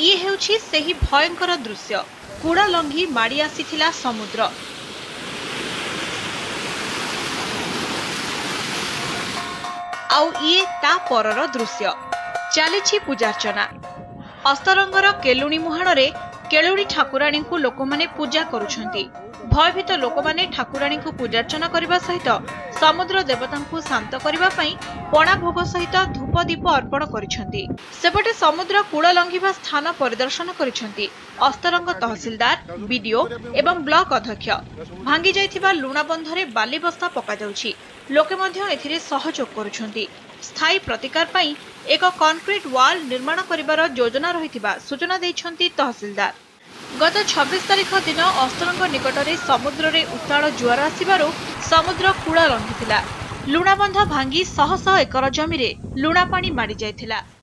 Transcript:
ये हेउछि सेही भयंकर दृश्य कूड़ा लंघी माड़ी आसीथिला समुद्र। आउ ये ता परर दृश्य चलीछि पूजार्चना। अस्तरंगर केलुणी मुहाणरे केलुणी ठाकुराणी को लोकमाने पूजा करुछंती। भयभीत लोकमाने ठाकुराणी को पूजार्चना करबा सहित समुद्र देवता को शांत करबा पई पणा भोग सहित धूप दीप अर्पण करिछंती। सेपटे समुद्र कूल लंघिबा स्थान परिदर्शन करिछंती अस्तरंग तहसीलदार, बीडीओ एवं ब्लॉक अध्यक्ष। भांगी जाइथिबा लुणा बंधरे बाली बस्ता पका जाउछि। लोके मध्य एथिरे सहयोग करुछंती। स्थायी प्रतिकार पई एक कंक्रीट वाल निर्माण करिबार योजना रहिथिबा सूचना दैछंती तहसीलदार। गत 26 तारिख दिन अस्तरंग निकटरे समुद्र रे उताल जुआर आसिबारु समुद्र कूल लंघिथिला। लुणाबंध भांगी शह शह एकर जमीरे लुणा पानी माड़ी जाइथिला।